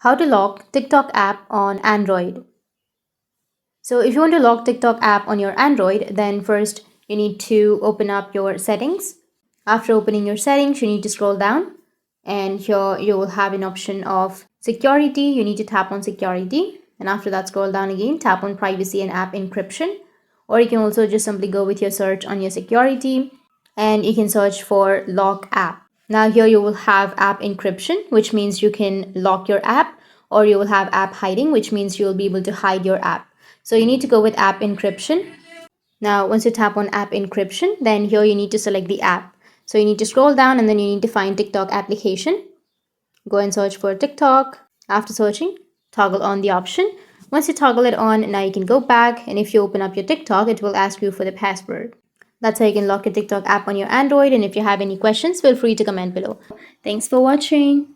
How to lock TikTok app on Android. So if you want to lock TikTok app on your Android, then first you need to open up your settings. After opening your settings, you need to scroll down and here you will have an option of security. You need to tap on security, and after that scroll down again, tap on privacy and app encryption, or you can also just simply go with your search on your security and you can search for lock app. Now here you will have app encryption, which means you can lock your app, or you will have app hiding, which means you will be able to hide your app. So you need to go with app encryption. Now once you tap on app encryption, then here you need to select the app. So you need to scroll down and then you need to find TikTok application. Go and search for TikTok. After searching, toggle on the option. Once you toggle it on, now you can go back, and if you open up your TikTok, it will ask you for the password. That's how you can lock your TikTok app on your Android, and if you have any questions, feel free to comment below. Thanks for watching.